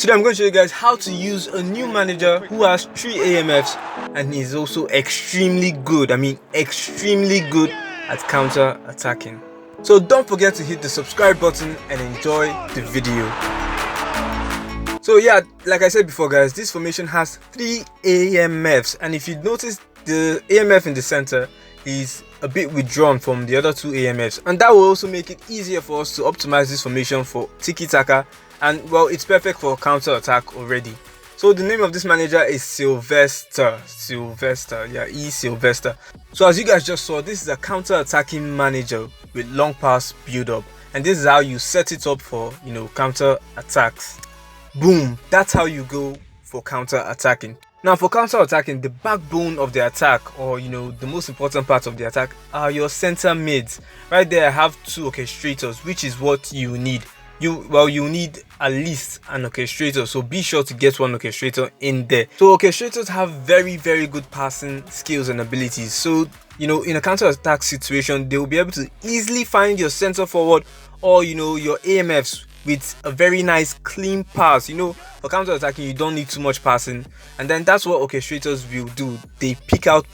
Today I'm going to show you guys how to use a new manager who has 3 AMFs and he's also extremely good. I mean extremely good at counter attacking. So don't forget to hit the subscribe button and enjoy the video. So yeah, like I said before guys, this formation has 3 AMFs, and if you notice the AMF in the center is a bit withdrawn from the other 2 AMFs, and that will also make it easier for us to optimize this formation for Tiki Taka, and well, it's perfect for counter attack already. So the name of this manager is E.Silvestre, yeah, E.Silvestre. So as you guys just saw, this is a counter attacking manager with long pass build up, and this is how you set it up for, you know, counter attacks. Boom, that's how you go for counter attacking. Now for counter attacking, the backbone of the attack, or you know, the most important part of the attack, are your center mids. Right there I have 2 orchestrators, which is what you need. You need at least an orchestrator, so be sure to get one orchestrator in there. So orchestrators have very good passing skills and abilities, so you know, in a counter attack situation they will be able to easily find your center forward or you know, your AMFs with a very nice clean pass. You know, for counter attacking you don't need too much passing, and then that's what orchestrators will do. They pick out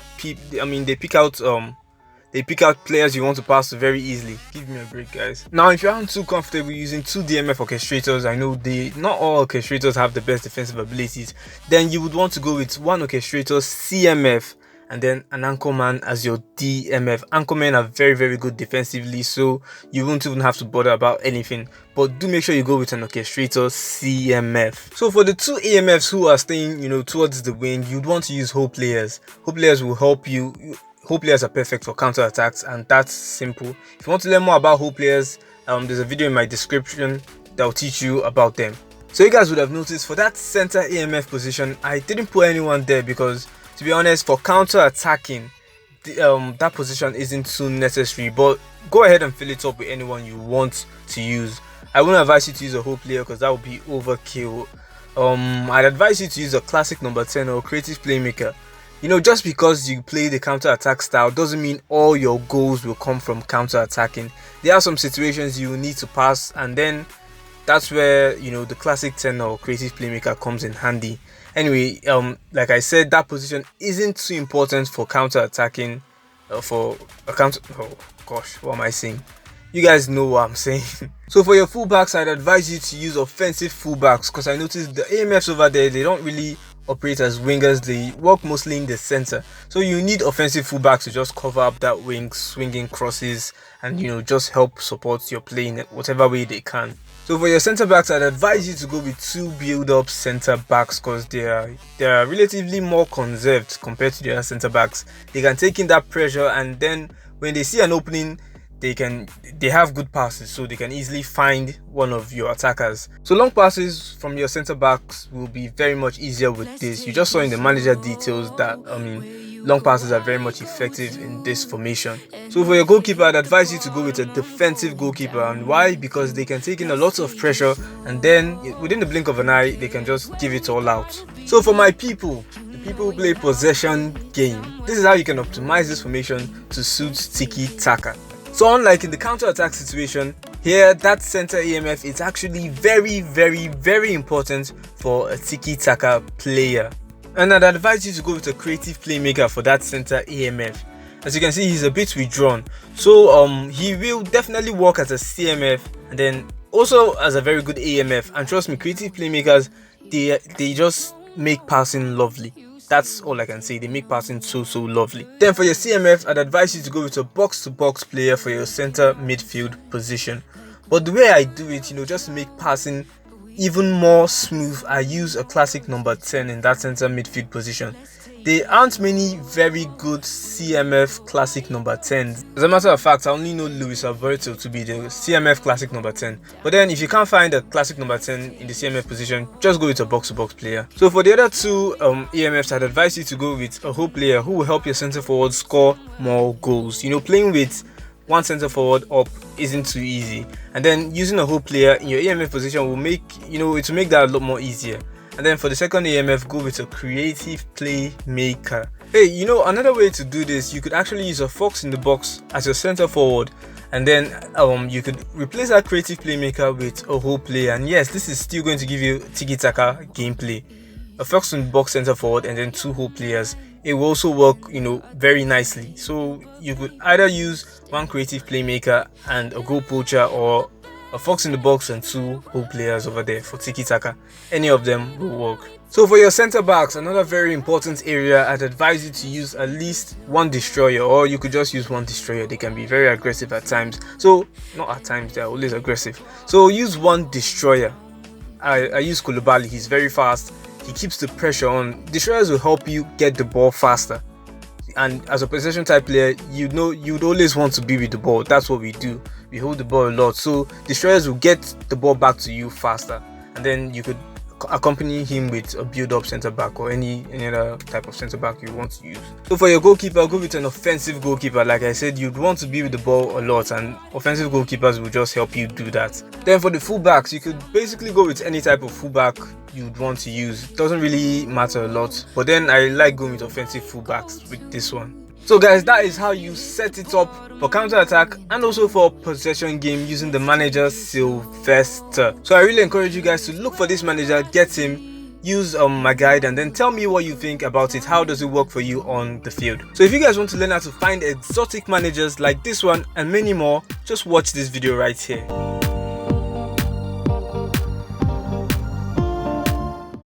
players you want to pass to very easily. Give me a break guys. Now if you aren't too comfortable using 2 DMF orchestrators, I know not all orchestrators have the best defensive abilities, then you would want to go with one orchestrator CMF and then an anchorman as your DMF. Anchormen are very good defensively, so you won't even have to bother about anything, but do make sure you go with an orchestrator CMF. So for the 2 AMFs who are staying, you know, towards the wing, you'd want to use whole players. Whole players will help you. Whole players are perfect for counter attacks, and that's simple. If you want to learn more about whole players, there's a video in my description that will teach you about them. So you guys would have noticed for that center AMF position, I didn't put anyone there because, to be honest, for counter attacking, that position isn't too necessary. But go ahead and fill it up with anyone you want to use. I wouldn't advise you to use a whole player because that would be overkill. I'd advise you to use a classic number 10 or creative playmaker. You know, just because you play the counter attack style doesn't mean all your goals will come from counter attacking. There are some situations you need to pass, and then that's where, you know, the classic 10 or creative playmaker comes in handy. Anyway, like I said, that position isn't too important for counter attacking. Oh gosh, what am I saying? You guys know what I'm saying. So for your fullbacks, I'd advise you to use offensive fullbacks, because I noticed the AMFs over there, they don't really operate as wingers, they work mostly in the center. So you need offensive fullbacks to just cover up that wing, swinging crosses, and you know, just help support your play in whatever way they can. So for your center backs, I'd advise you to go with 2 build-up center backs, because they are relatively more conserved compared to the other center backs. They can take in that pressure, and then when they see an opening, they have good passes, so they can easily find one of your attackers. So long passes from your center backs will be very much easier with this. You just saw in the manager details that long passes are very much effective in this formation. So for your goalkeeper, I'd advise you to go with a defensive goalkeeper. And why? Because they can take in a lot of pressure, and then within the blink of an eye they can just give it all out. So for my people, the people who play possession game, this is how you can optimize this formation to suit Tiki Taka. So unlike in the counter attack situation, here that center AMF is actually very important for a Tiki Taka player. And I'd advise you to go with a creative playmaker for that center AMF. As you can see, he's a bit withdrawn, so he will definitely work as a CMF and then also as a very good AMF. And trust me, creative playmakers, they just make passing lovely. That's all I can say. They make passing so lovely. Then for your CMF, I'd advise you to go with a box-to-box player for your center midfield position. But the way I do it, you know, just to make passing even more smooth, I use a classic number 10 in that center midfield position. There aren't many very good CMF classic number 10s. As a matter of fact, I only know Luis Alberto to be the CMF classic number 10. But then if you can't find a classic number 10 in the CMF position, just go with a box-to-box player. So for the other 2 AMFs, I'd advise you to go with a whole player who will help your center forward score more goals. You know, playing with one center forward up isn't too easy, and then using a whole player in your AMF position will make, you know, it will make that a lot more easier. And then for the second AMF, go with a creative playmaker. Hey, you know, another way to do this, you could actually use a fox in the box as your center forward, And then you could replace that creative playmaker with a whole player, and yes, this is still going to give you Tiki Taka gameplay. A fox in box center forward and then 2 whole players. It will also work, very nicely. So you could either use one creative playmaker and a goal poacher, or a fox in the box and 2 whole players over there for Tiki Taka. Any of them will work. So for your center backs, another very important area, I'd advise you to use at least one destroyer, or you could just use one destroyer. They can be very aggressive at times. So not at times, they're always aggressive. So use one destroyer. I use Koulibaly. He's very fast. He keeps the pressure on. Destroyers will help you get the ball faster. And as a possession type player, you'd always want to be with the ball. That's what we do. We hold the ball a lot. So destroyers will get the ball back to you faster. And then you could accompany him with a build-up centre back, or any other type of centre back you want to use. So for your goalkeeper, go with an offensive goalkeeper. Like I said, you'd want to be with the ball a lot, and offensive goalkeepers will just help you do that. Then for the fullbacks, you could basically go with any type of fullback you'd want to use. It doesn't really matter a lot, but then I like going with offensive fullbacks with this one. So guys, that is how you set it up for counter-attack and also for possession game using the manager E.Silvestre. So I really encourage you guys to look for this manager, get him, use my guide, and then tell me what you think about it. How does it work for you on the field? So if you guys want to learn how to find exotic managers like this one and many more, just watch this video right here.